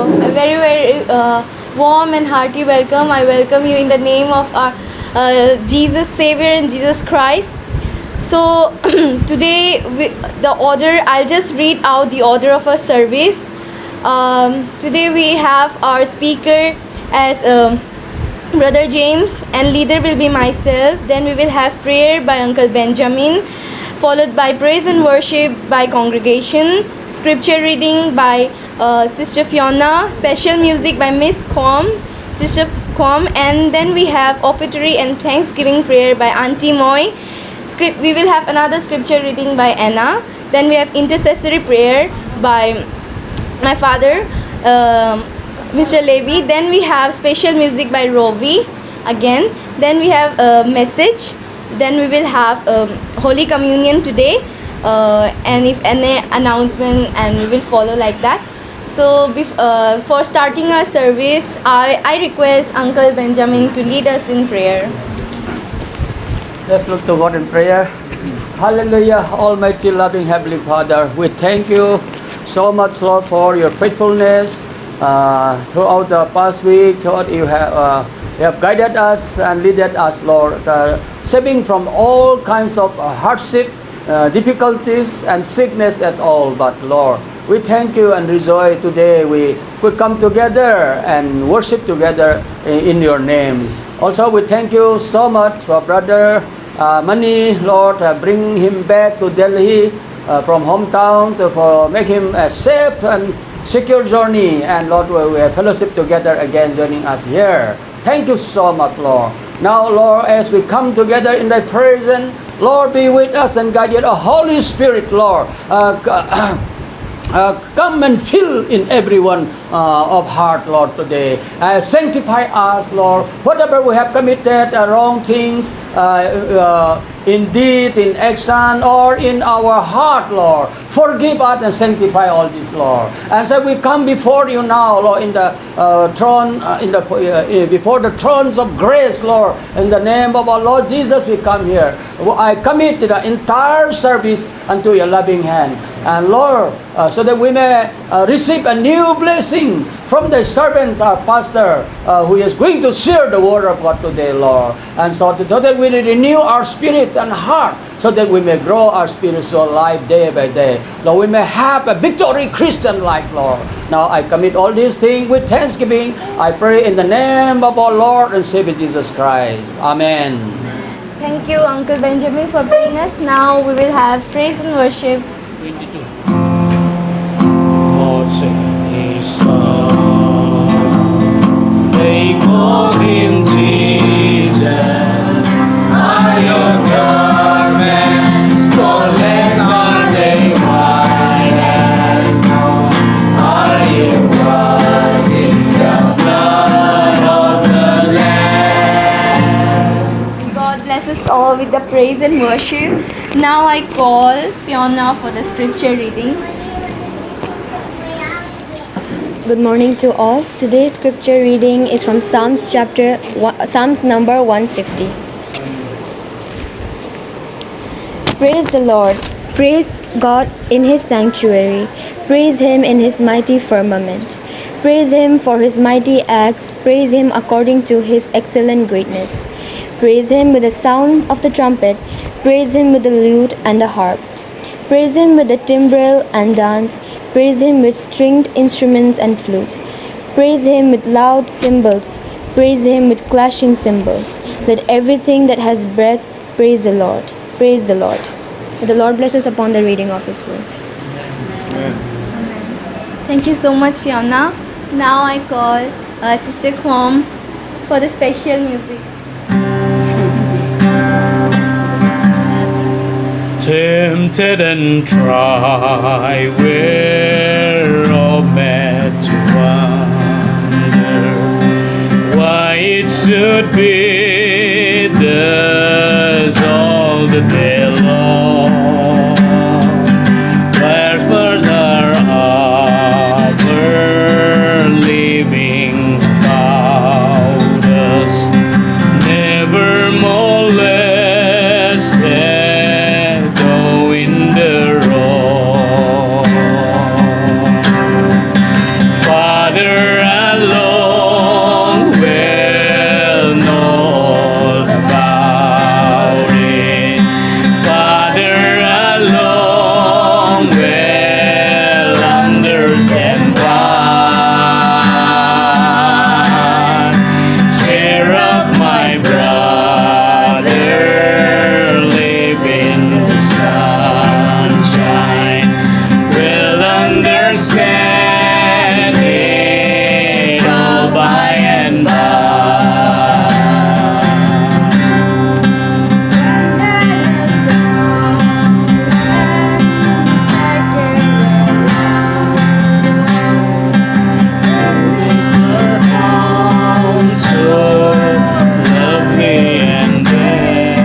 a very warm and hearty welcome. I welcome you in the name of our Jesus Savior and Jesus Christ. So today I'll just read out the order of our service. Today we have our speaker as Brother James, and leader will be myself. Then we will have prayer by Uncle Benjamin, followed by praise and worship by congregation, scripture reading by Sister Fiona, special music by Miss Sister Kwam, and then we have offertory and thanksgiving prayer by Auntie Moy. We will have another scripture reading by Anna. Then we have intercessory prayer by my father, Mr. Levy. Then we have special music by Rovi again. Then we have a message. Then we will have Holy Communion today, and if any announcement, and we will follow like that. So for starting our service, I request Uncle Benjamin to lead us in prayer. Let's look to God in prayer. Hallelujah, Almighty, loving Heavenly Father, we thank you so much, Lord, for your faithfulness throughout the past week. Throughout you have guided us and led us, Lord, saving from all kinds of hardship, difficulties, and sickness at all. But Lord, we thank you and rejoice today we could come together and worship together in your name. Also, we thank you so much for Brother Mani, Lord, bring him back to Delhi from hometown for make him a safe and secure journey. And Lord, we have fellowship together again, joining us here. Thank you so much, Lord. Now, Lord, as we come together in thy presence, Lord, be with us and guide us. Holy Spirit, Lord, come and fill in everyone of heart, Lord, today. Sanctify us, Lord. Whatever we have committed, wrong things, in deed, in action, or in our heart, Lord, forgive us and sanctify all this, Lord. And so we come before you now, Lord, in the throne, before the thrones of grace, Lord. In the name of our Lord Jesus, we come here. I commit the entire service unto your loving hand. And Lord, so that we may receive a new blessing from the servants, our pastor, who is going to share the word of God today, Lord. And so that we renew our spirit and heart, so that we may grow our spiritual life day by day. Lord, we may have a victory Christian life, Lord. Now I commit all these things with thanksgiving. I pray in the name of our Lord and Savior Jesus Christ. Amen. Thank you, Uncle Benjamin, for bringing us. Now we will have praise and worship. 22. God sent his son, they call him Jesus. Iron garments, spotless are they, white as snow. Are you washed in the blood of the Lamb? God bless us all with the praise and worship. Now I call Fiona for the scripture reading. Good morning to all. Today's scripture reading is from Psalms number 150. Praise the Lord. Praise God in his sanctuary. Praise him in his mighty firmament. Praise him for his mighty acts. Praise him according to his excellent greatness. Praise him with the sound of the trumpet. Praise him with the lute and the harp. Praise him with the timbrel and dance. Praise him with stringed instruments and flute. Praise him with loud cymbals. Praise him with clashing cymbals. Let everything that has breath praise the Lord. Praise the Lord. May the Lord bless us upon the reading of his word. Amen. Thank you so much, Fiona. Now I call Sister Kwam for the special music. Tempted and tried, we're all mad to wonder why it should be thus all the day long. Wherefore are our living about us, never molested. Father alone will know about it. Father alone will understand why. Cheer up, my brother, live in the sunshine. Will understand it all by and by. So lovely and dead.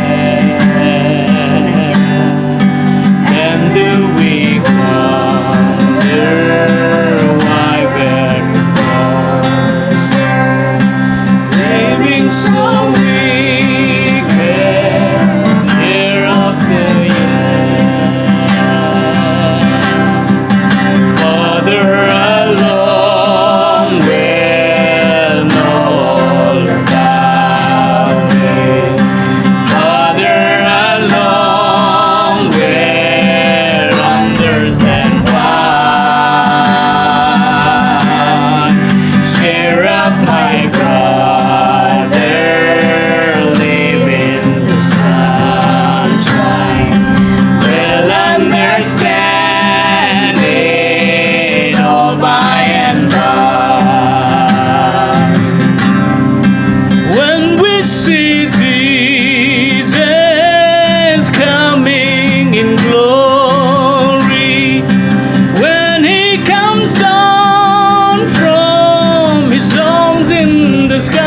And do we wonder why there's lost? Living so wicked, year after year. Father alone will know all about it. Father alone will understand why. Cheer up, my brother, live in the sunshine. Will understand it all by and by. When we see Jesus coming in glory, when he comes down from his songs in the sky,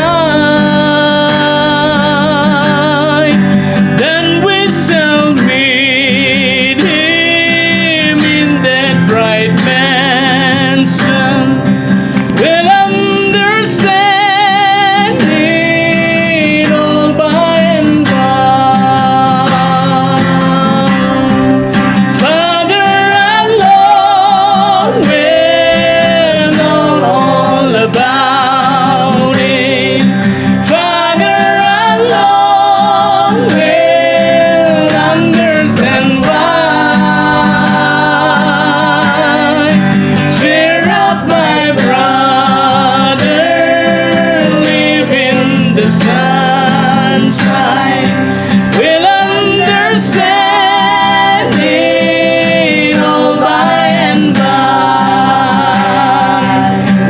then we shall meet him in that bright mansion. We'll understand it all by and by. Father alone will know all about it. Father alone will understand why. Cheer up, my brother, live in the sunshine. We'll understand it all by and by.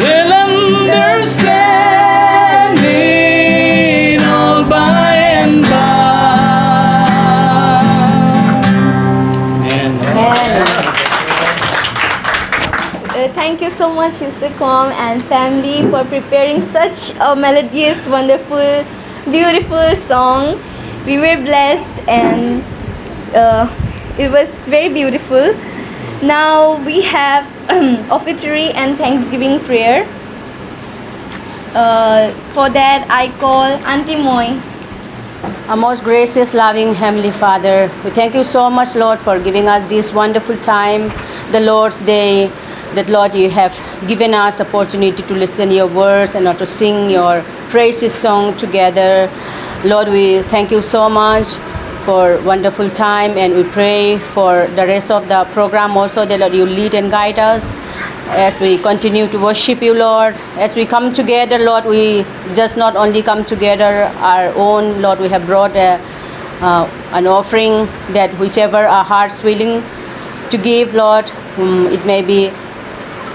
We'll understand it all by and by. Amen. Thank you so much, Sister Com and family, for preparing such a melodious, wonderful, beautiful song. We were blessed and it was very beautiful. Now we have offertory and thanksgiving prayer. For that, I call Auntie Moy. Our most gracious, loving Heavenly Father, we thank you so much, Lord, for giving us this wonderful time, the Lord's Day, that, Lord, you have given us opportunity to listen to your words and to sing your praises song together. Lord, we thank you so much for wonderful time, and we pray for the rest of the program also, that, Lord, you lead and guide us as we continue to worship you, Lord. As we come together, Lord, we just not only come together our own, Lord, we have brought an offering that whichever our hearts willing to give, Lord, it may be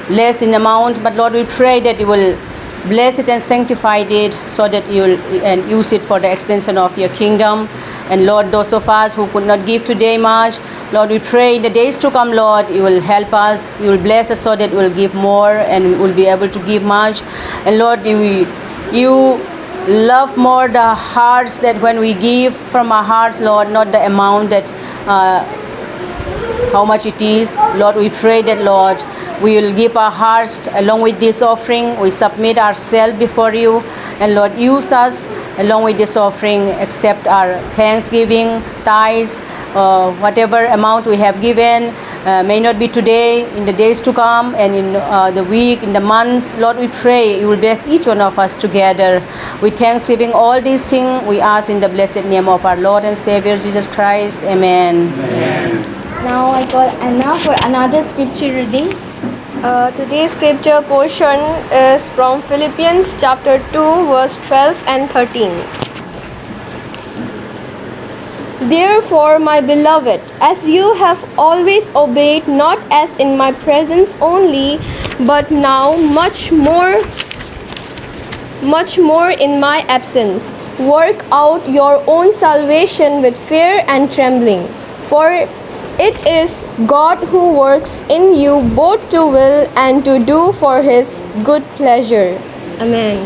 less in amount, but Lord, we pray that you will bless it and sanctify it, so that you will and use it for the extension of your kingdom. And Lord, those of us who could not give today much, Lord, we pray in the days to come, Lord, you will help us, you will bless us so that we will give more and will be able to give much. And Lord, you love more the hearts, that when we give from our hearts, Lord, not the amount that how much it is. Lord, we pray that, Lord, we will give our hearts along with this offering. We submit ourselves before you, and Lord, use us along with this offering. Accept our thanksgiving, tithes, whatever amount we have given. May not be today, in the days to come, and in the week, in the months. Lord, we pray you will bless each one of us together. With thanksgiving, all these things we ask in the blessed name of our Lord and Savior Jesus Christ. Amen. Now I call Anna for another scripture reading. Today's scripture portion is from Philippians chapter 2 verse 12 and 13. Therefore, my beloved, as you have always obeyed, not as in my presence only, but now much more in my absence, work out your own salvation with fear and trembling. For it is God who works in you both to will and to do for his good pleasure. Amen.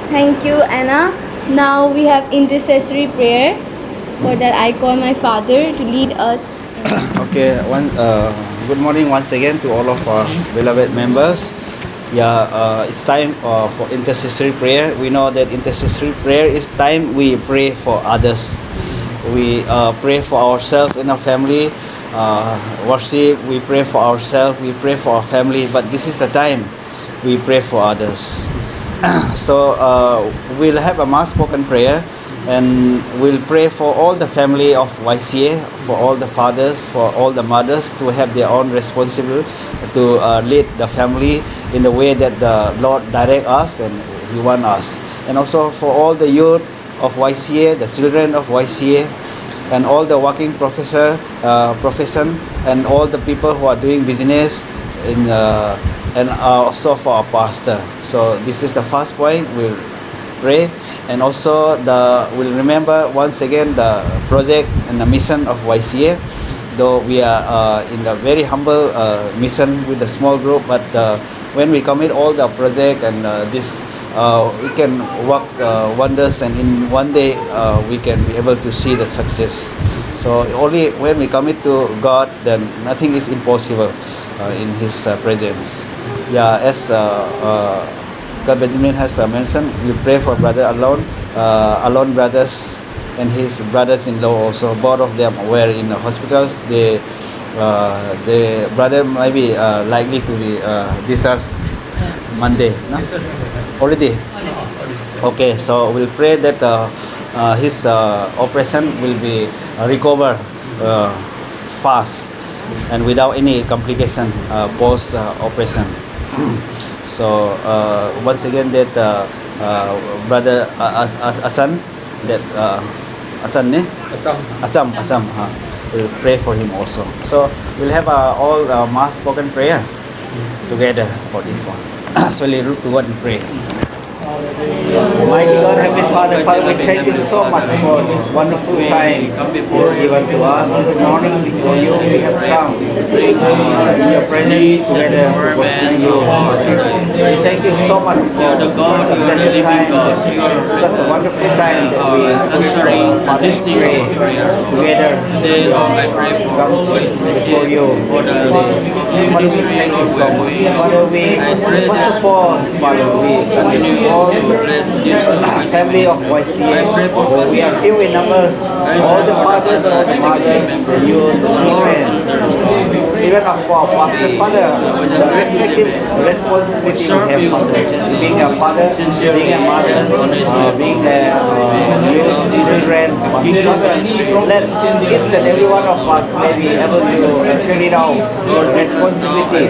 Thank you, Anna. Now we have intercessory prayer. For that, I call my father to lead us. Okay, good morning once again to all of our beloved members. It's time for intercessory prayer. We know that intercessory prayer is time we pray for others. We pray for ourselves and our family. Worship, we pray for ourselves, we pray for our family. But this is the time we pray for others. So we'll have a mass spoken prayer, and we'll pray for all the family of YCA, for all the fathers, for all the mothers to have their own responsibility to lead the family in the way that the Lord direct us and He want us. And also for all the youth of YCA, the children of YCA, and all the working profession, and all the people who are doing business in and also for our pastor. So this is the first point. We'll pray, and also we'll remember once again the project and the mission of YCA. Though we are in a very humble mission with a small group, but when we commit all the project and we can work wonders, and in one day we can be able to see the success. So only when we commit to God, then nothing is impossible in His presence. As God Benjamin has mentioned, we pray for Brother Alone brothers and his brothers-in-law also. Both of them were in the hospitals. The brother may be likely to be discharged Monday. No? Already? Okay, so we'll pray that his operation will be recovered fast and without any complication post-operation. So once again that Brother Asan, that Asam, we'll pray for him also. So we'll have all mass spoken prayer together for this one. So we'll look to God and pray. Mighty God, Heavenly Father, we thank you so much for this wonderful time you've given to us this morning. Before you, we have come in your presence together worshiping you. We thank you so much for such a blessed time, such a wonderful time that we pray together. Come before you. Father, we thank you so much. Father, we first of all, Father, we continue all family of YCA. We are few in numbers. All the fathers, all the mothers, the youth, the children, even of our pastor. Father, the respective responsibility we have, Father. Being a father, being a mother, being a youth, children, Father, let each and every one of us may be able to carry out the responsibility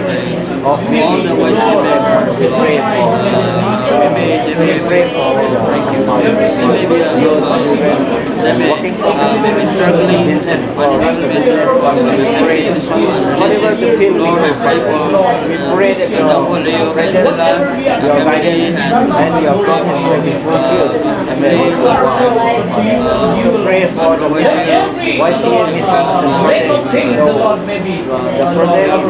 of being the children. We pray for youth, children, working struggling business for business, we pray whatever the field we pray that your presence, your guidance, and your promise will be fulfilled and will be fulfilled. So pray for the YCA missions and projects. The project is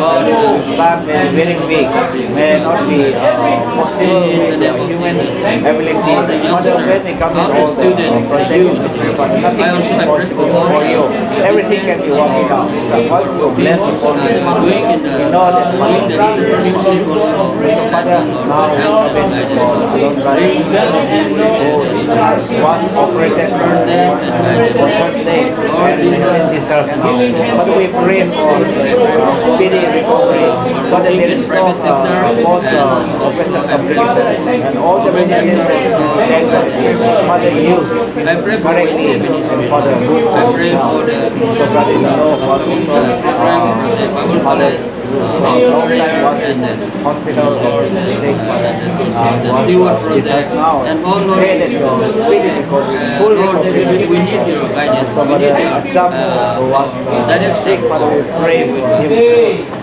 plan may be very big, may not be possible with the human ability. Father, when we come in all the projects, but nothing is impossible for you. Everything can be worked out. So once you bless upon it, we know that Father, Father, now we open for Haorongbam, who was operated on first day and has been discharged now. Father, we pray for speedy recovery so that there is no post-operation complication and all the medicine that's taken, Father, use correctly and for the good of health. So, Father, you know, was also Father, long time was in hospital and sick, was discharged now. Pray that your speedy recovery, full recovery, we need your guidance. So, Father, example who was sick, Father, we pray for him.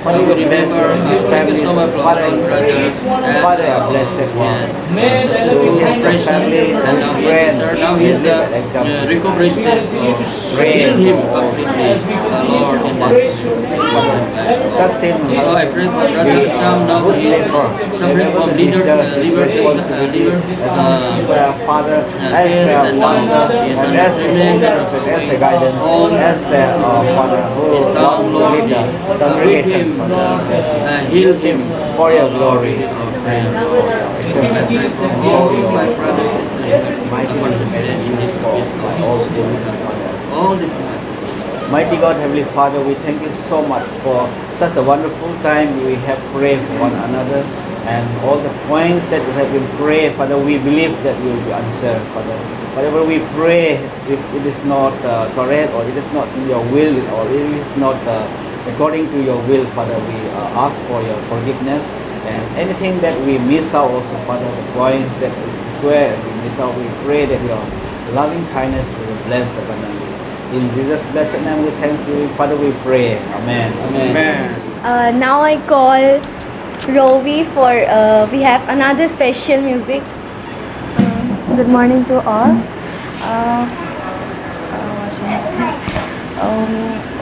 Father, we bless his family. Father, blessed one. To his family and friends, Now he is the recovery stage. pray Him completely, Lord, in Touch him. So I pray for Brother Sam now. He is suffering from liver Father, as a pastor, and as a guidance, as a Father who lead the congregations, Father, heal him for your glory. all my brothers and sisters, Mighty all this time. Mighty God, Heavenly Father, we thank you so much for such a wonderful time we have prayed for one another, and all the points that we have been prayed, Father, we believe that will be answered, Father. Whatever we pray, if it is not correct, or it is not in your will, or it is not according to your will, Father, we ask for your forgiveness, and anything that we miss out also, Father, the points that is where we miss out, we pray that your loving kindness will bless abundantly. In Jesus' blessed name we thank you, Father, we pray. Amen. Amen. Now I call Rovi for we have another special music. Good morning to all.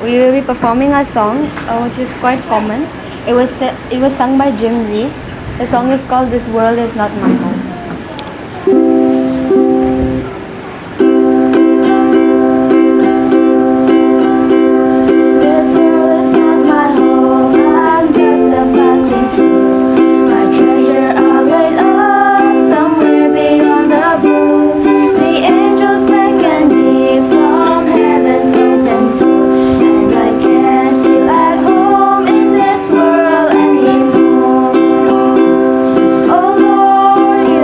We will be performing a song which is quite common. It was sung by Jim Reeves. The song is called "This World Is Not My Home." This world is not my home. I'm just a passing through. My treasure I laid up somewhere beyond the blue. The angels beckon me from heaven's open door, and I can't feel at home in this world anymore. Oh Lord, you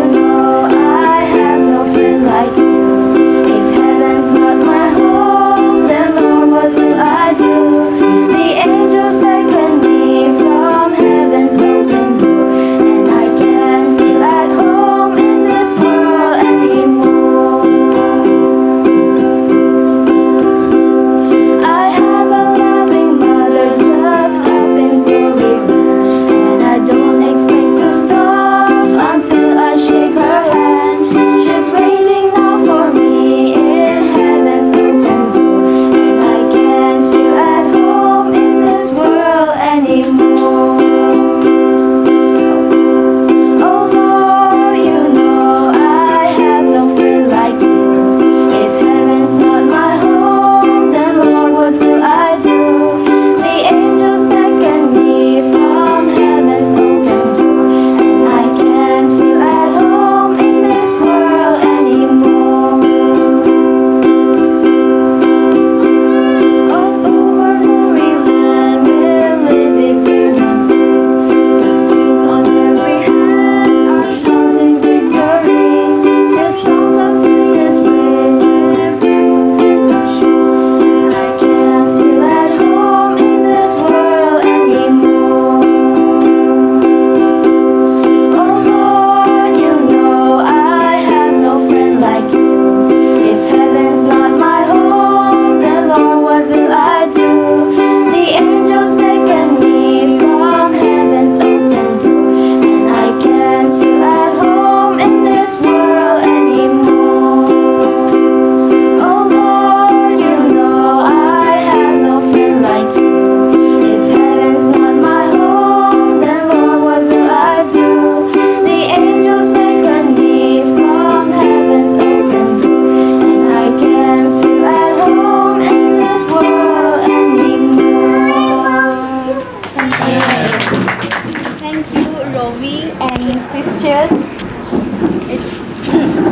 Ravi and sisters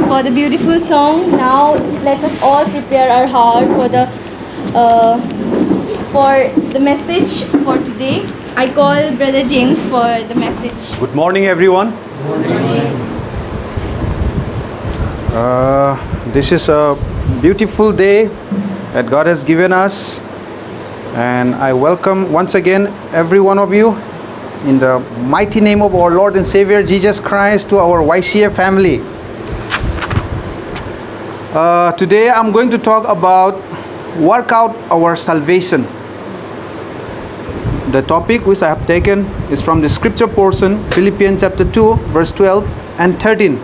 for the beautiful song. Now let us all prepare our heart for the message for today. I call Brother James for the message. Good morning, everyone. This is a beautiful day that God has given us, and I welcome once again every one of you in the mighty name of our Lord and Savior Jesus Christ to our YCA family. Today I'm going to talk about work out our salvation. The topic which I have taken is from the scripture portion, Philippians chapter 2, verse 12 and 13.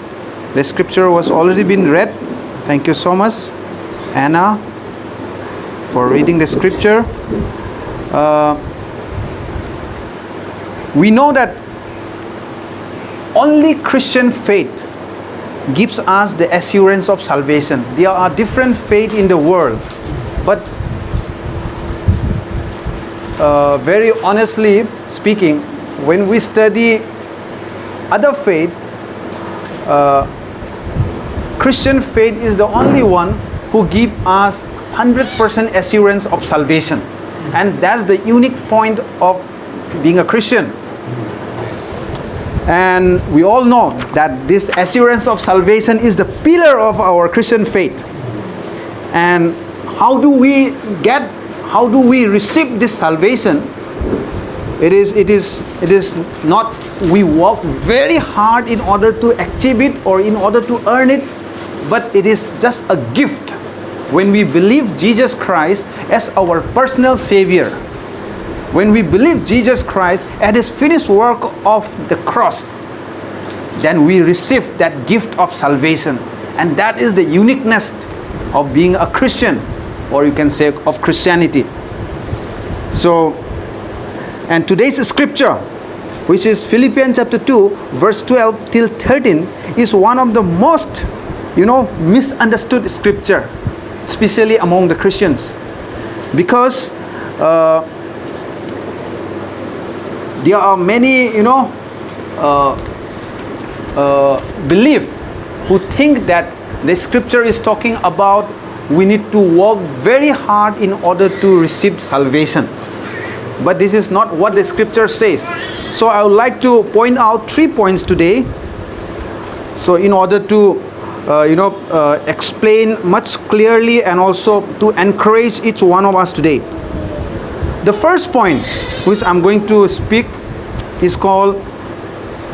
The scripture was already been read. Thank you so much, Anna, for reading the scripture. We know that only Christian faith gives us the assurance of salvation. There are different faiths in the world, but very honestly speaking, when we study other faith, Christian faith is the only one who gives us 100% assurance of salvation, and that's the unique point of being a Christian. And we all know that this assurance of salvation is the pillar of our Christian faith. And how do we receive this salvation? It is not we work very hard in order to achieve it or in order to earn it, but it is just a gift when we believe Jesus Christ as our personal Savior. When we believe Jesus Christ at His finished work of the cross, then we receive that gift of salvation. And that is the uniqueness of being a Christian, or you can say of Christianity. So, and today's scripture, which is Philippians chapter 2, verse 12 till 13, is one of the most, misunderstood scripture, especially among the Christians. Because there are many, belief who think that the scripture is talking about we need to work very hard in order to receive salvation. But this is not what the scripture says. So I would like to point out 3 points today. So in order to, explain much clearly and also to encourage each one of us today. The first point which I'm going to speak is called,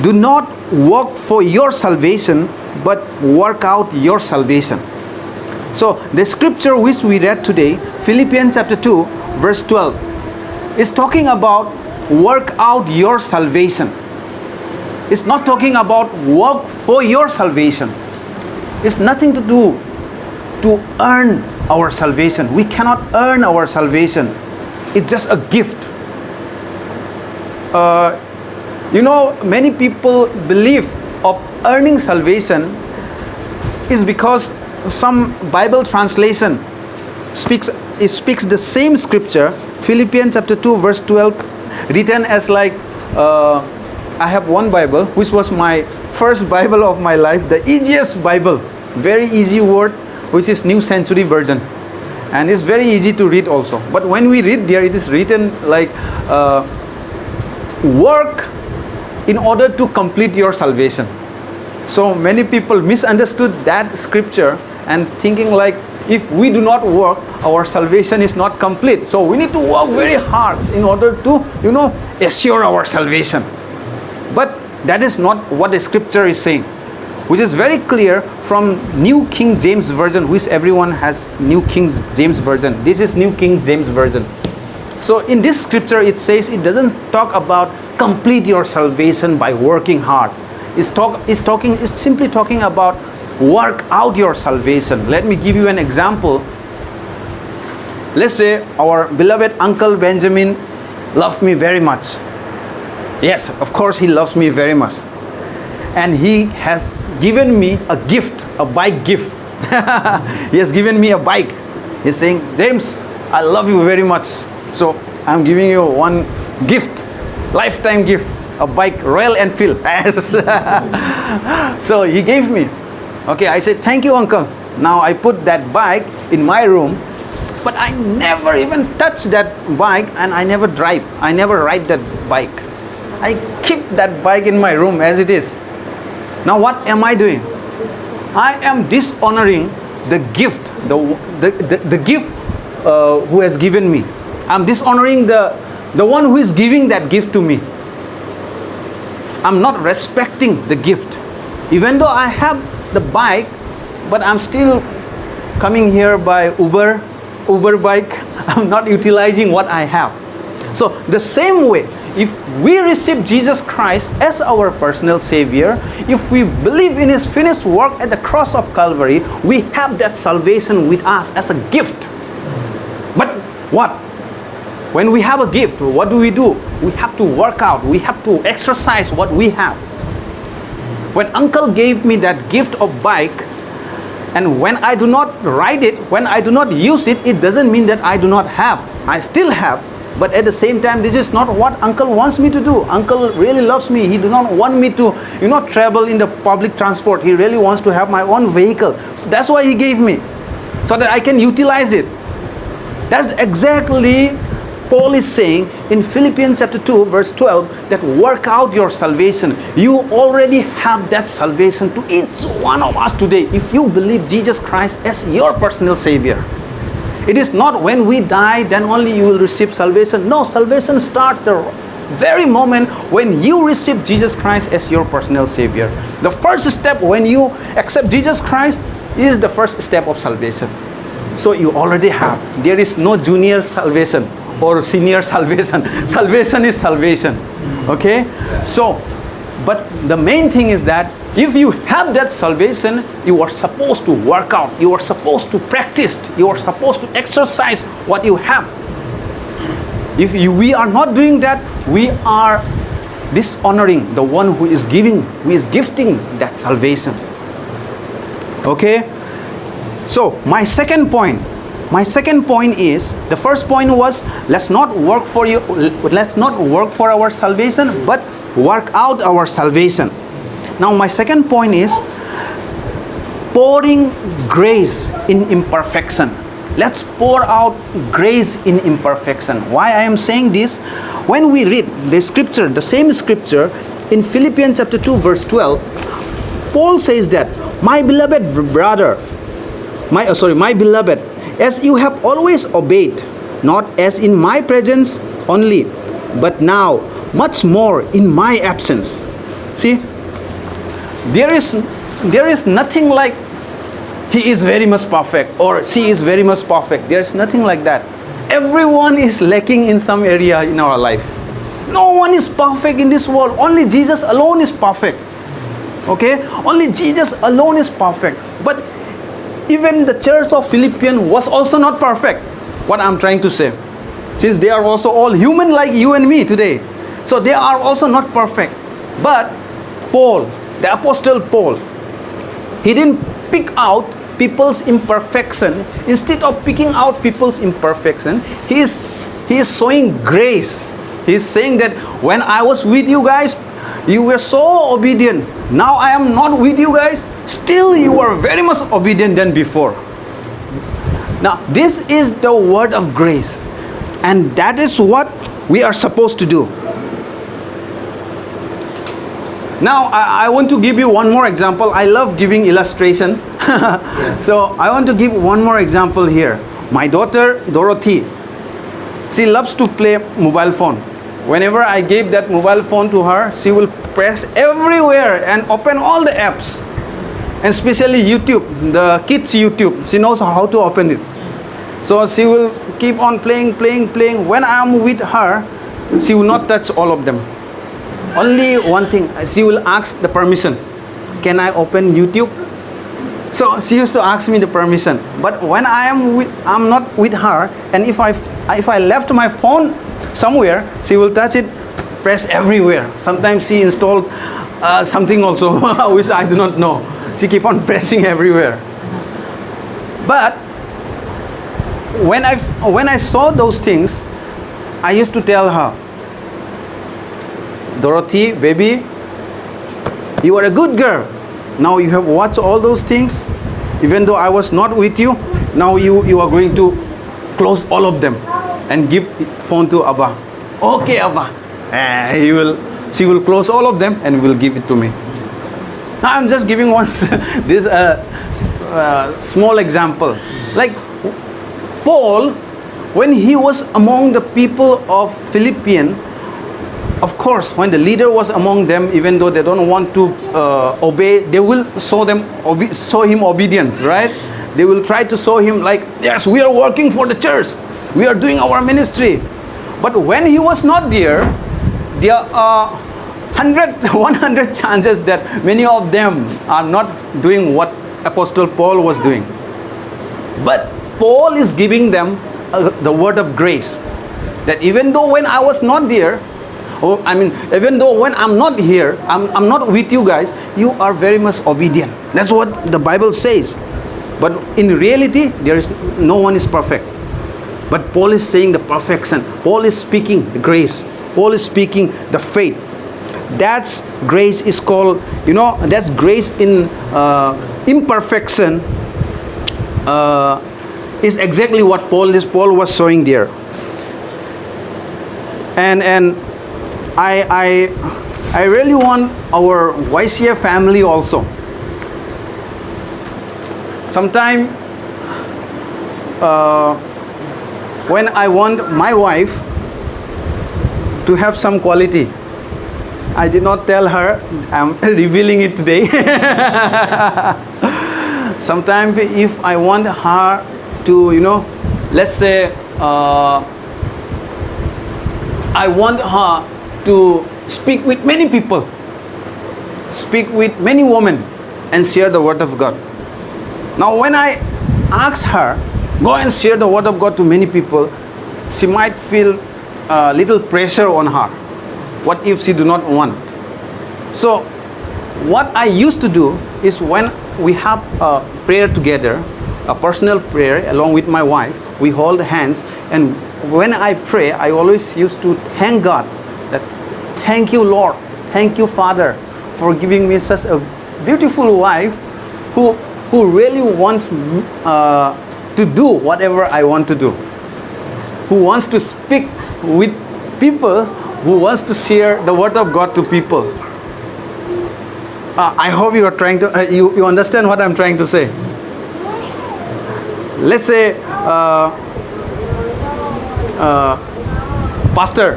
do not work for your salvation, but work out your salvation. So the scripture which we read today, Philippians chapter 2, verse 12, is talking about work out your salvation. It's not talking about work for your salvation. It's nothing to do to earn our salvation. We cannot earn our salvation. It's just a gift. Many people believe of earning salvation is because some Bible translation speaks the same scripture, Philippians chapter 2 verse 12, written as like, I have one Bible which was my first Bible of my life, the easiest Bible, very easy word, which is New Century Version, and it's very easy to read also. But when we read there, it is written like work in order to complete your salvation. So many people misunderstood that scripture and thinking like, if we do not work, our salvation is not complete. So we need to work very hard in order to, assure our salvation. But that is not what the scripture is saying, which is very clear from New King James Version, which everyone has New King James Version. This is New King James Version. So in this scripture, it says, it doesn't talk about complete your salvation by working hard. It's simply talking about work out your salvation. Let me give you an example. Let's say our beloved Uncle Benjamin loved me very much. Yes, of course he loves me very much. And he has given me a gift, a bike gift. He has given me a bike. He's saying, James, I love you very much. So I'm giving you one gift, lifetime gift. a bike, Royal Enfield. Yes. So he gave me. Okay, I said, thank you, uncle. Now I put that bike in my room, but I never even touch that bike, and I never drive. I never ride that bike. I keep that bike in my room as it is. Now what am I doing? I am dishonoring the gift, the gift who has given me. I'm dishonoring the one who is giving that gift to me. I'm not respecting the gift. Even though I have the bike, but I'm still coming here by Uber bike. I'm not utilizing what I have. So the same way, if we receive Jesus Christ as our personal Savior, if we believe in His finished work at the cross of Calvary, we have that salvation with us as a gift. But what? When we have a gift, what do? We have to work out. We have to exercise what we have. When uncle gave me that gift of bike, and when I do not ride it, when I do not use it, it doesn't mean that I do not have. I still have. But at the same time, this is not what uncle wants me to do. Uncle really loves me. He do not want me to, travel in the public transport. He really wants to have my own vehicle. So that's why he gave me, so that I can utilize it. That's exactly Paul is saying in Philippians chapter 2 verse 12, that work out your salvation. You already have that salvation to each one of us today if you believe Jesus Christ as your personal Savior. It is not when we die then only you will receive salvation. No, salvation starts the very moment when you receive Jesus Christ as your personal Savior. The first step when you accept Jesus Christ is the first step of salvation. So you already have. There is no junior salvation or senior salvation. Salvation is salvation. Okay? So, but the main thing is that if you have that salvation, you are supposed to work out. You are supposed to practice. You are supposed to exercise what you have. If we are not doing that, we are dishonoring the one who is giving, who is gifting that salvation. Okay? So, my second point is, the first point was, let's not work for our salvation, but work out our salvation. Now my second point is pouring grace in imperfection. Let's pour out grace in imperfection. Why I am saying this? When we read the scripture, the same scripture in Philippians chapter 2 verse 12, Paul says that, my beloved, as you have always obeyed, not as in my presence only, but now much more in my absence. See, there is nothing like he is very much perfect or she is very much perfect. There is nothing like that. Everyone is lacking in some area in our life. No one is perfect in this world. Only Jesus alone is perfect. Okay? Only Jesus alone is perfect. But even the church of Philippians was also not perfect. What I'm trying to say, since they are also all human like you and me today, so they are also not perfect. But Paul, the apostle Paul, he didn't pick out people's imperfection. Instead of picking out people's imperfection, he is showing grace. He is saying that when I was with you guys, you were so obedient. Now I am not with you guys. Still you are very much obedient than before. Now this is the word of grace, and that is what we are supposed to do. Now I want to give you one more example. I love giving illustration. So I want to give one more example here. My daughter Dorothy, she loves to play mobile phone. Whenever I gave that mobile phone to her, she will press everywhere and open all the apps, and especially YouTube, the kids YouTube. She knows how to open it. So she will keep on playing. When I am with her, she will not touch all of them. Only one thing, she will ask the permission. Can I open YouTube? So she used to ask me the permission. But when I'm not with her, and if I left my phone somewhere, she will touch it, press everywhere. Sometimes she installed something also which I do not know. She keep on pressing everywhere. But when I saw those things, I used to tell her, Dorothy, baby, you are a good girl. Now you have watched all those things. Even though I was not with you, now you are going to close all of them and give phone to Abba. Okay, Abba. She will close all of them and will give it to me. Now I'm just giving one this small example. Like Paul, when he was among the people of Philippians, of course, when the leader was among them, even though they don't want to obey, they will show him obedience, right? They will try to show him like, yes, we are working for the church. We are doing our ministry. But when he was not there are 100 chances that many of them are not doing what Apostle Paul was doing. But Paul is giving them the word of grace. That even though when I was not there, even though when I'm not here, I'm not with you guys, you are very much obedient. That's what the Bible says. But in reality, no one is perfect. But Paul is saying the perfection. Paul is speaking the grace. Paul is speaking the faith. That's grace is called, that's grace in imperfection. Is exactly what Paul was showing there. And I really want our YCA family also. Sometime when I want my wife to have some quality, I did not tell her, I'm revealing it today. Sometimes if I want her to, let's say, I want her to speak with many people, speak with many women, and share the word of God. Now when I ask her, go and share the word of God to many people, she might feel a little pressure on her. What if she do not want? So what I used to do is when we have a prayer together, a personal prayer along with my wife, we hold hands, and when I pray, I always used to thank God that, thank you Lord, thank you Father for giving me such a beautiful wife who really wants to do whatever I want to do, who wants to speak with people, who wants to share the word of God to people. I hope you are trying to, you understand what I'm trying to say. Let's say, pastor,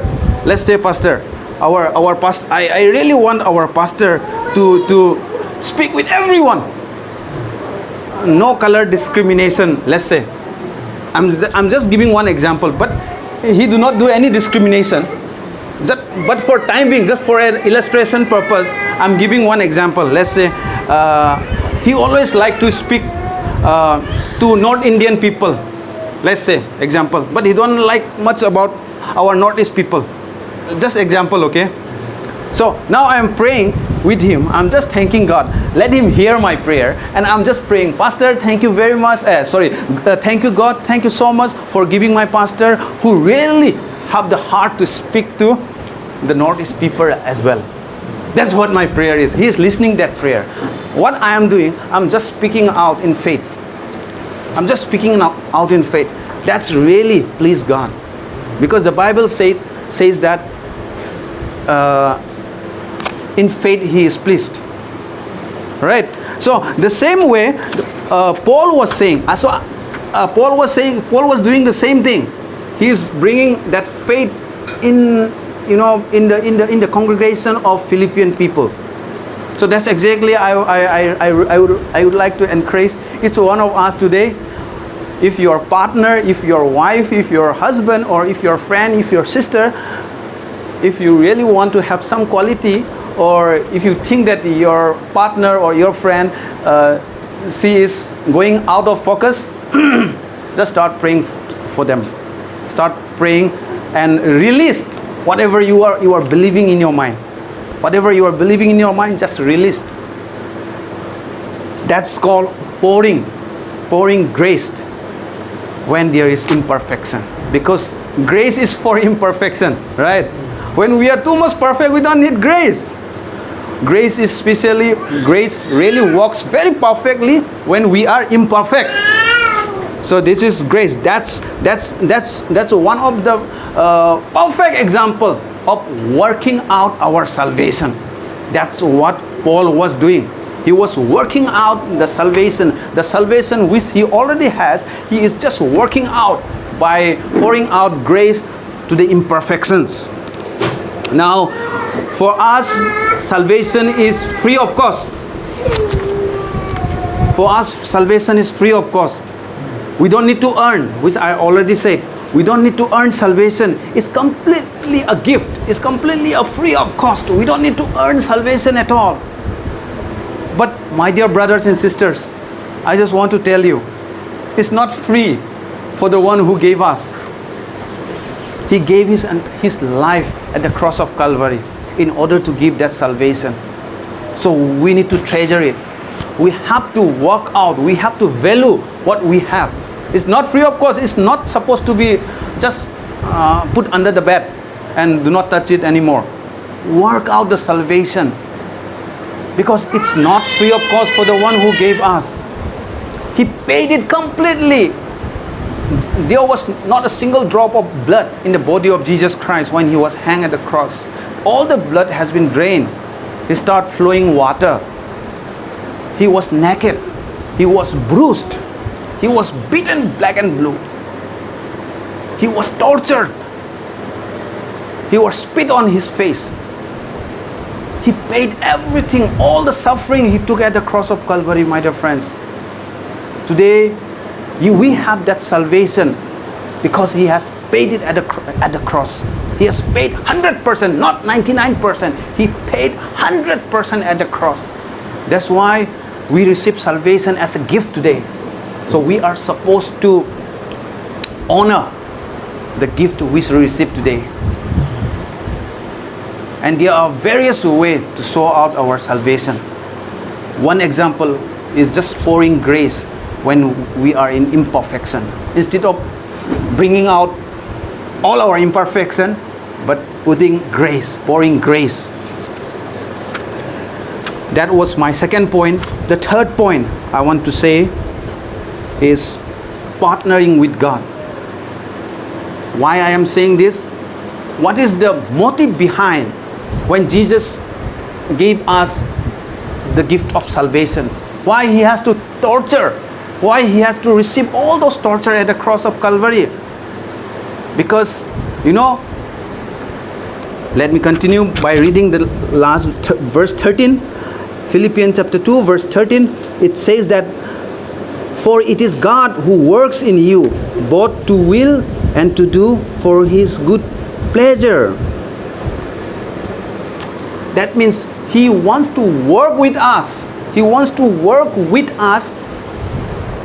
our pastor, I really want our pastor to speak with everyone. No color discrimination, let's say. I'm just giving one example, but he do not do any discrimination. But for time being, just for an illustration purpose, I'm giving one example. Let's say he always like to speak to North Indian people. Let's say example, but he don't like much about our Northeast people. Just example, okay? So now I am praying with him. I'm just thanking God. Let him hear my prayer, and I'm just praying, Pastor, thank you very much. Thank you God. Thank you so much for giving my pastor who really have the heart to speak to the Northeast people as well. That's what my prayer is. He is listening that prayer. What I am doing, I'm just speaking out in faith. I'm just speaking out in faith. That's really please God, because the Bible says that in faith he is pleased. Right? So the same way Paul was saying. Paul was doing the same thing. He is bringing that faith in the congregation of Philippian people. So that's exactly I would like to encourage each one of us today. If your partner, if your wife, if your husband, or if your friend, if your sister, if you really want to have some quality, or if you think that your partner or your friend, she is going out of focus, just start praying for them. Start praying and release whatever you are believing in your mind. Whatever you are believing in your mind, just release. That's called pouring grace when there is imperfection. Because grace is for imperfection, right? When we are too much perfect, we don't need grace. Grace really works very perfectly when we are imperfect. So this is grace. That's one of the perfect example of working out our salvation. That's what Paul was doing. He was working out the salvation which he already has. He is just working out by pouring out grace to the imperfections. Now, for us, salvation is free of cost. For us, salvation is free of cost. We don't need to earn, which I already said. We don't need to earn salvation. It's completely a gift. It's completely a free of cost. We don't need to earn salvation at all. But my dear brothers and sisters, I just want to tell you, it's not free for the one who gave us. He gave his life at the cross of Calvary in order to give that salvation. So we need to treasure it. We have to work out. We have to value what we have. It's not free of cost. It's not supposed to be just put under the bed and do not touch it anymore. Work out the salvation, because it's not free of cost for the one who gave us. He paid it completely. There was not a single drop of blood in the body of Jesus Christ when he was hanged at the cross. All the blood has been drained. He started flowing water. He was naked. He was bruised. He was beaten black and blue. He was tortured. He was spit on his face. He paid everything, all the suffering he took at the cross of Calvary, my dear friends. Today, we have that salvation because he has paid it at the cross. He has paid 100%, not 99%. He paid 100% at the cross. That's why we receive salvation as a gift today. So we are supposed to honor the gift which we receive today. And there are various ways to show out our salvation. One example is just pouring grace when we are in imperfection. Instead of bringing out all our imperfection, but putting grace, pouring grace. That was my second point. The third point I want to say is partnering with God. Why I am saying this? What is the motive behind when Jesus gave us the gift of salvation? Why he has to torture? Why he has to receive all those torture at the cross of Calvary? Because, let me continue by reading the last verse 13. Philippians chapter 2 verse 13. It says that, "For it is God who works in you, both to will and to do for his good pleasure." That means he wants to work with us. He wants to work with us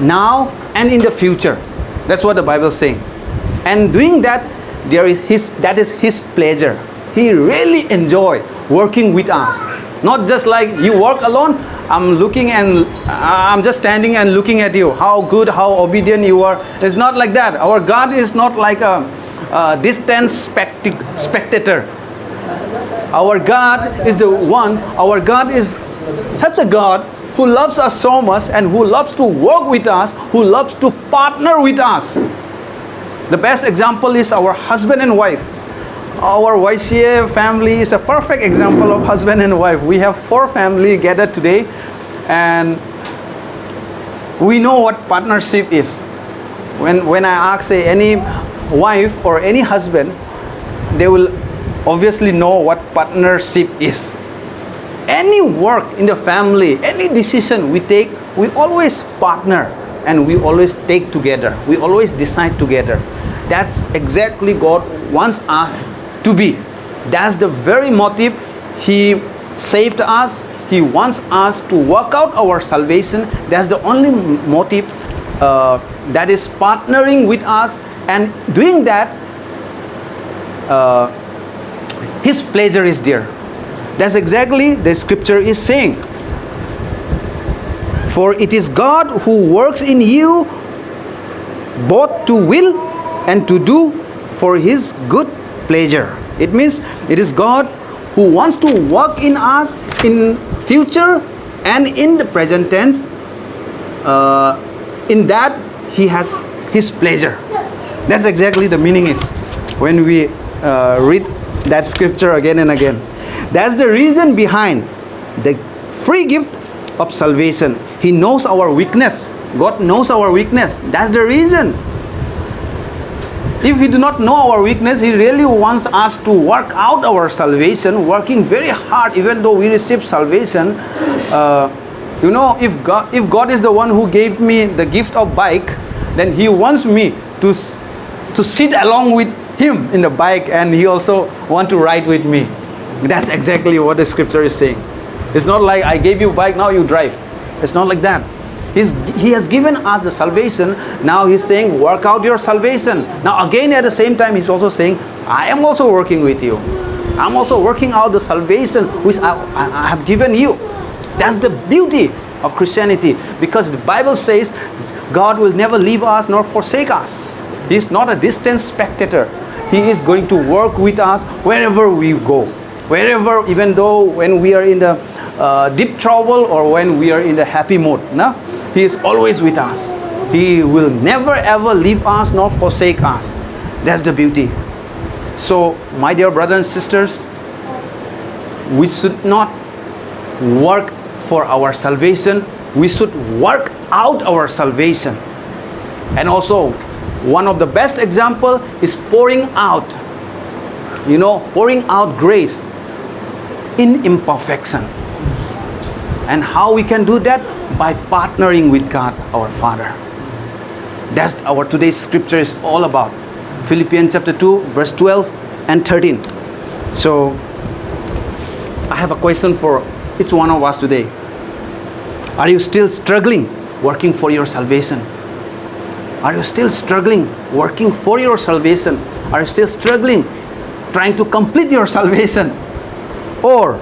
now and in the future. That's what the Bible is saying. And doing that, that is his pleasure. He really enjoys working with us. Not just like you work alone. I'm just standing and looking at you. How good, how obedient you are. It's not like that. Our God is not like a distant spectator. Our God is the one. Our God is such a God who loves us so much and who loves to work with us, who loves to partner with us. The best example is our husband and wife. Our YCA family is a perfect example of husband and wife. We have 4 families gathered today, and we know what partnership is. When I ask any wife or any husband, they will obviously know what partnership is. Any work in the family, any decision we take, we always partner and we always take together. We always decide together. That's exactly God wants us to be. That's the very motive he saved us. He wants us to work out our salvation. That's the only motive that is partnering with us, and doing that, his pleasure is there. That's exactly the scripture is saying. For it is God who works in you both to will and to do for his good pleasure. It means it is God who wants to work in us in future and in the present tense. In that He has His pleasure. That's exactly the meaning is when we read that scripture again and again. That's the reason behind the free gift of salvation. He knows our weakness. God knows our weakness. That's the reason. If He do not know our weakness, He really wants us to work out our salvation, working very hard, even though we receive salvation. If God is the one who gave me the gift of bike, then He wants me to sit along with Him in the bike, and He also want to ride with me. That's exactly what the scripture is saying. It's not like I gave you bike, now you drive. It's not like that. He has given us the salvation. Now He's saying, work out your salvation. Now again, at the same time, He's also saying, I am also working with you. I'm also working out the salvation which I have given you. That's the beauty of Christianity, because the Bible says God will never leave us nor forsake us. He's not a distant spectator. He is going to work with us wherever we go. Wherever, even though when we are in the deep trouble or when we are in the happy mood, no? He is always with us. He will never ever leave us nor forsake us. That's the beauty. So, my dear brothers and sisters, we should not work for our salvation. We should work out our salvation. And also, one of the best example is pouring out grace in imperfection. And how we can do that? By partnering with God, our Father. That's our today's scripture is all about. Philippians chapter 2, verse 12 and 13. So, I have a question for each one of us today. Are you still struggling working for your salvation? Are you still struggling working for your salvation? Are you still struggling trying to complete your salvation? Or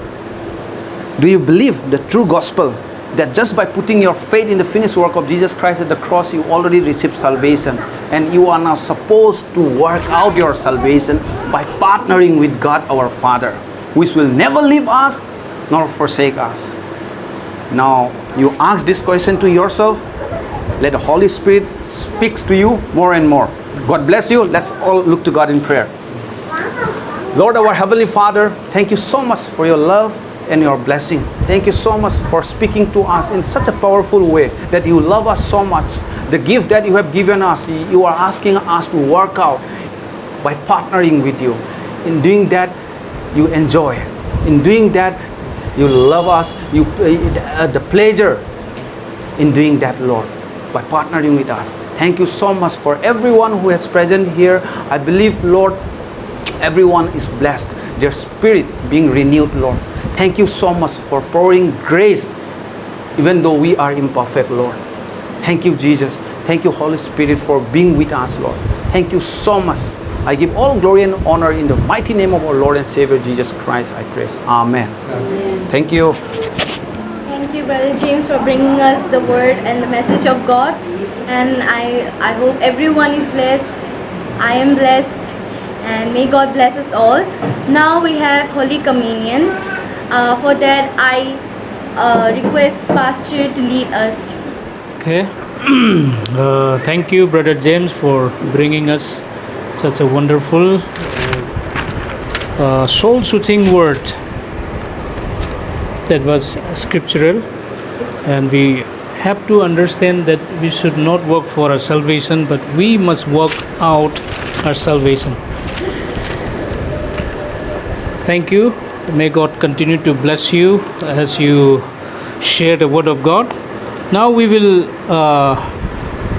do you believe the true gospel that just by putting your faith in the finished work of Jesus Christ at the cross, you already received salvation, and you are now supposed to work out your salvation by partnering with God our Father, which will never leave us nor forsake us? Now you ask this question to yourself. Let the Holy Spirit speak to you more and more. God bless you. Let's all look to God in prayer. Lord, our Heavenly Father, thank you so much for your love and your blessing. Thank you so much for speaking to us in such a powerful way, that you love us so much. The gift that you have given us, you are asking us to work out by partnering with you. In doing that, you enjoy. In doing that, you love us. You the pleasure in doing that, Lord, by partnering with us. Thank you so much for everyone who is present here. I believe, Lord, everyone is blessed, their spirit being renewed, Lord. Thank you so much for pouring grace, even though we are imperfect, Lord. Thank you, Jesus. Thank you, Holy Spirit, for being with us, Lord. Thank you so much. I give all glory and honor in the mighty name of our Lord and Savior Jesus Christ, I pray. Amen. Amen. Thank you. Thank you, Brother James, for bringing us the word and the message of God. And I hope everyone is blessed. I am blessed. And may God bless us all. Now we have Holy Communion. For that, I request Pastor to lead us. Okay. Thank you, Brother James, for bringing us such a wonderful, soul-soothing word that was scriptural. And we have to understand that we should not work for our salvation, but we must work out our salvation. Thank you. May God continue to bless you as you share the word of God. Now we will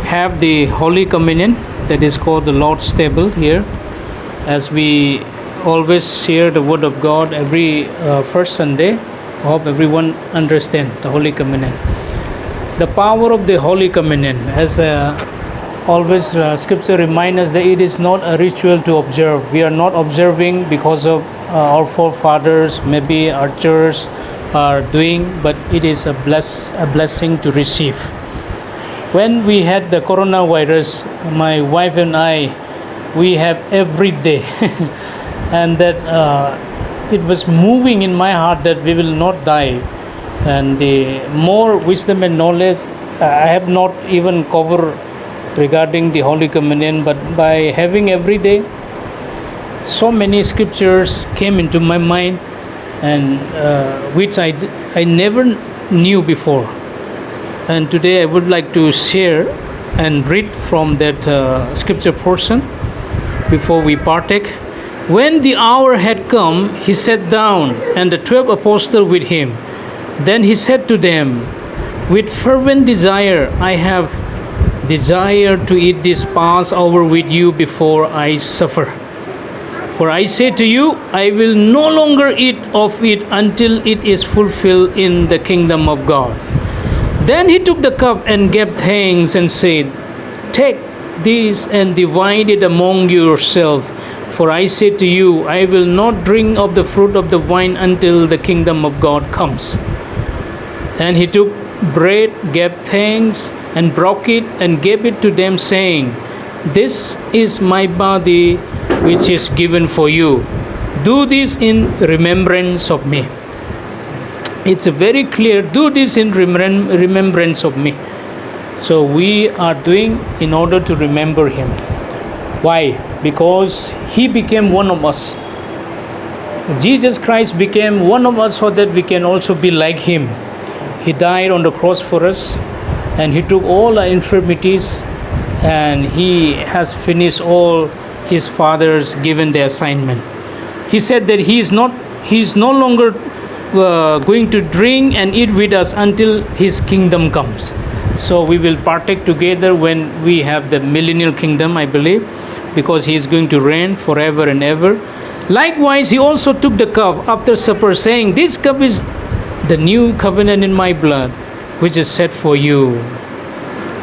have the Holy Communion, that is called the Lord's Table here, as we always share the word of God every first Sunday. I hope everyone understand the Holy Communion. The power of the Holy Communion, as always scripture reminds us that it is not a ritual to observe. We are not observing because of our forefathers, maybe our church are doing, but it is a blessing to receive. When we had the coronavirus, my wife and I, we have every day and that it was moving in my heart that we will not die. And the more wisdom and knowledge I have not even covered regarding the Holy Communion, but by having every day, so many scriptures came into my mind, and which I never knew before. And today I would like to share and read from that scripture portion before we partake. When the hour had come, he sat down, and the 12 apostles with him. Then he said to them, with fervent desire, I have desired to eat this Passover with you before I suffer. For I say to you, I will no longer eat of it until it is fulfilled in the kingdom of God. Then he took the cup and gave thanks and said, take this and divide it among yourselves. For I say to you, I will not drink of the fruit of the vine until the kingdom of God comes. And he took bread, gave thanks, and broke it, and gave it to them, saying, this is my body, which is given for you. Do this in remembrance of me. It's very clear, do this in remembrance of me. So we are doing in order to remember him. Why? Because he became one of us. Jesus Christ became one of us so that we can also be like him. He died on the cross for us, and he took all our infirmities, and he has finished all his father's given the assignment. He said that he is no longer going to drink and eat with us until his kingdom comes. So we will partake together when we have the millennial kingdom, I believe, because he is going to reign forever and ever. Likewise, he also took the cup after supper, saying, this cup is the new covenant in my blood, which is set for you.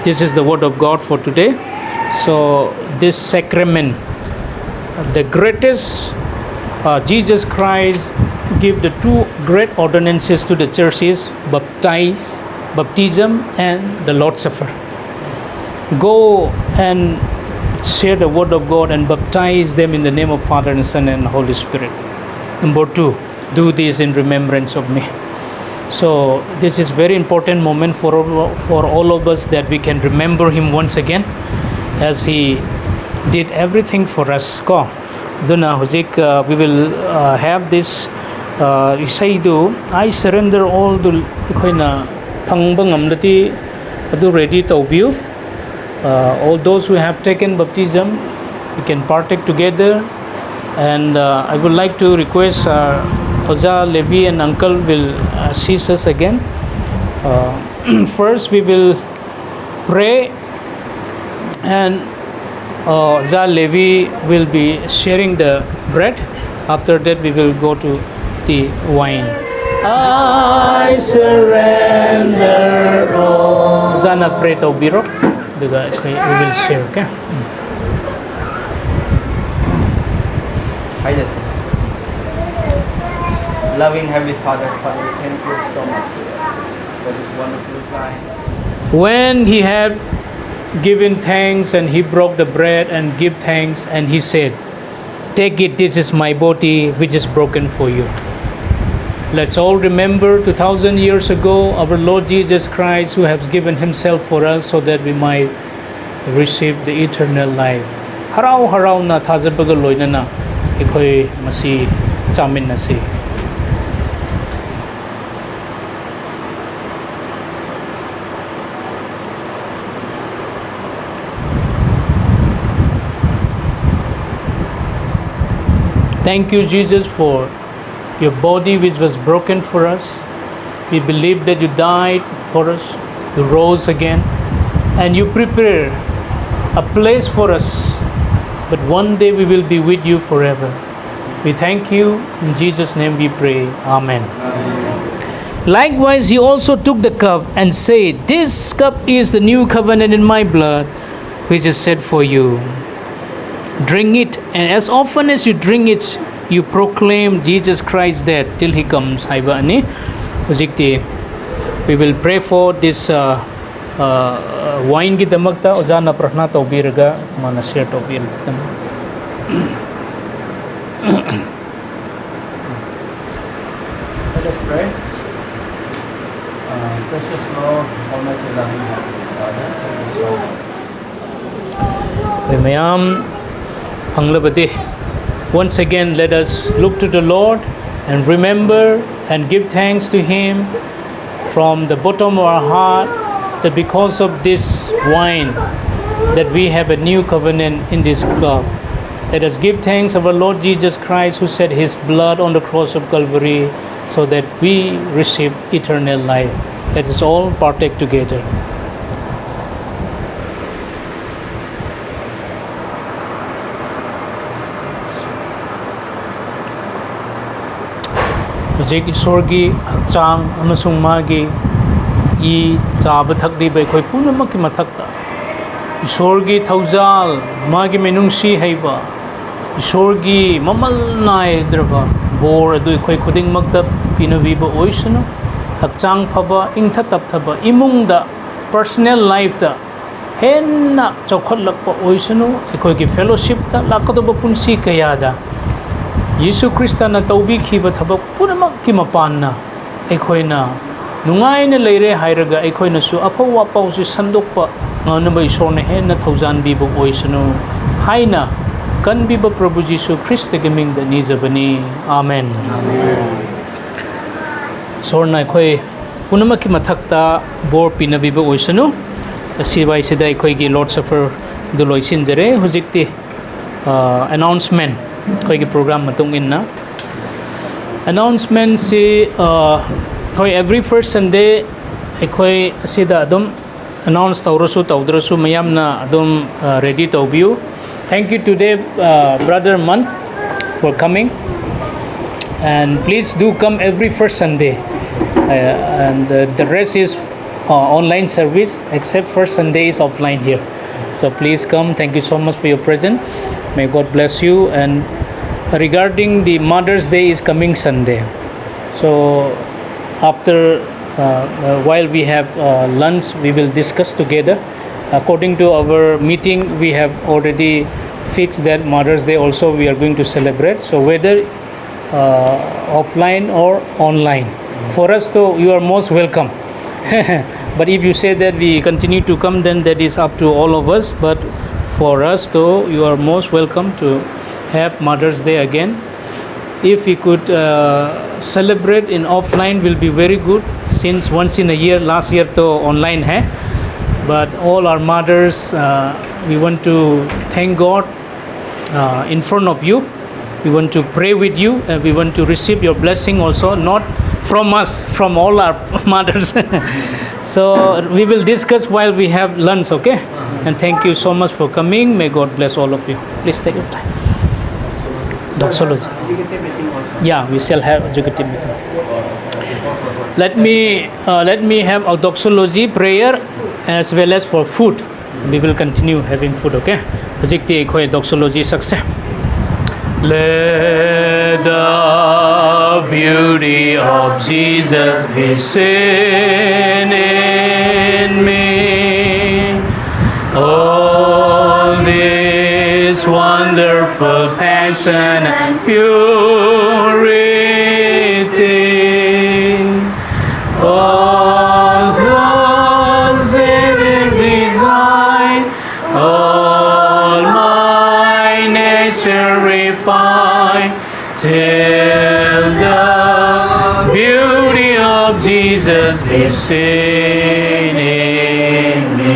This is the word of God for today. So this sacrament, the greatest, Jesus Christ give the two great ordinances to the churches: baptism and the Lord's Supper. Go and share the word of God and baptize them in the name of Father and Son and Holy Spirit. Number 2, do this in remembrance of me. So this is very important moment for all of us, that we can remember him once again, as he did everything for us. Ko duna hojik we will have this isaidu, I surrender all to koina phangba ngamdati adu ready taubiu. All those who have taken baptism, we can partake together. And I would like to request Oza, Levi and Uncle will assist us again. First we will pray, and Oza Levi will be sharing the bread. After that we will go to the wine. I surrender all. Oza na pray to biro. We will share, okay? I just loving Heavenly Father, we thank you so much for this wonderful time. When he had given thanks, and he broke the bread and give thanks, and he said, take it, this is my body which is broken for you. Let's all remember 2000 years ago our Lord Jesus Christ, who has given himself for us so that we might receive the eternal life. Harau harau na thazabaga loina na ikoi masi chamin na si. Thank you, Jesus, for your body which was broken for us. We believe that you died for us, you rose again, and you prepare a place for us. But one day we will be with you forever. We thank you. In Jesus' name we pray. Amen. Likewise, he also took the cup and said, this cup is the new covenant in my blood, which is set for you. Drink it, and as often as you drink it, you proclaim Jesus Christ dead till he comes. We will pray for this wine gidamakta ojana prahna taubiraga mana share taubir. Precious Lord, Almighty loving Heavenly Father, thank you so much. Kay mayam panglabati. Once again, let us look to the Lord and remember and give thanks to Him from the bottom of our heart that because of this wine that we have a new covenant in this cup. Let us give thanks of our Lord Jesus Christ who shed His blood on the cross of Calvary so that we receive eternal life. Let us all partake together. Hujik Isorgi Hakchang amasung magi I chaba thakliba akhoi punamakki mathakta Isorgi thaujal magi menungsi haiba Isorgi mamal naidraba bor adu akhoi khudingmakta pinabiba oisanu Hakchang phaba ingtha tapthaba imungda personal life da henna chokhotlakpa oisanu akhoi fellowship ta lakadoba punsi kayada Yesu Krista na taubi khiba thabak punamak ki mapanna aikhoina nungaina leire hairaga aikhoina su apawa pausi sandokpa nganaba isorna henna thaujan bibu oisanu haina kanbiba Prabhu Jesu Krista ge mingda nijabani amen sorna akhoi punamak ki mathakta bor pinabiba oisanu asibai sida akhoi gi Lord Supper duloi sinjare hujikti announcement akhoi program matung inna announcement si akhoi every first Sunday akhoi asida adum announce tawrasu tawdrasu mayamna adum ready tawbiu. Thank you today brother Man for coming and please do come every first Sunday and the rest is online service except first Sunday is offline here. So please come. Thank you so much for your presence. May God bless you. And regarding the Mother's Day is coming Sunday. So after while we have lunch, we will discuss together. According to our meeting, we have already fixed that Mother's Day also we are going to celebrate. So whether offline or online, for us though you are most welcome. But if you say that we continue to come, then that is up to all of us. But for us though, you are most welcome to have Mother's Day again. If we could celebrate in offline will be very good, since once in a year, last year to online hai. But all our mothers, we want to thank God in front of you. We want to pray with you and we want to receive your blessing also, not from us, from all our mothers. So we will discuss while we have lunch, okay? And thank you so much for coming. May God bless all of you. Please take your time. Doxology. Yeah, we shall have executive meeting. Let me have a doxology prayer as well as for food. We will continue having food, okay? Hojikti khoi doxology success. Let the beauty of Jesus be seen in me. All this wonderful passion and purity. All those saving design, all my nature refine, till the beauty of Jesus be seen in me.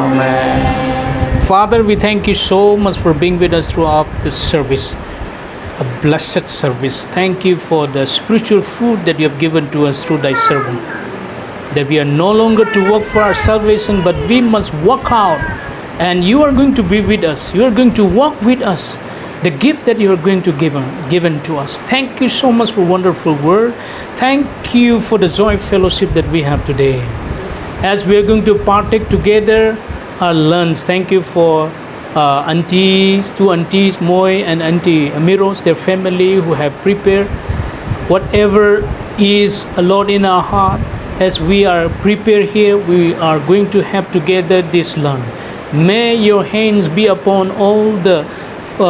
Amen. Father, we thank you so much for being with us throughout this service. A blessed service. Thank you for the spiritual food that you have given to us through thy servant. That we are no longer to work for our salvation, but we must work out. And you are going to be with us. You are going to walk with us. The gift that you are going to given to us. Thank you so much for wonderful word. Thank you for the joy fellowship that we have today. As we are going to partake together our lunch, thank you for two aunties, Moy and Auntie Amiros, their family who have prepared whatever is, Lord, in our heart. As we are prepared here, we are going to have together this lunch. May your hands be upon all the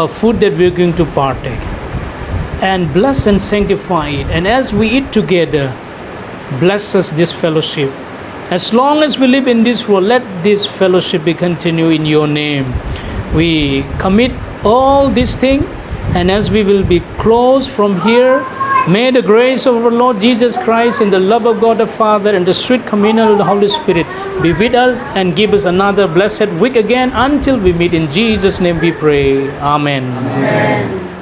food that we are going to partake. and bless and sanctify it. And as we eat together, bless us this fellowship. As long as we live in this world, let this fellowship be continued in your name. We commit all these things, and as we will be closed from here, may the grace of our Lord Jesus Christ and the love of God the Father and the sweet communion of the Holy Spirit be with us and give us another blessed week again until we meet. In Jesus' name we pray. Amen. Amen.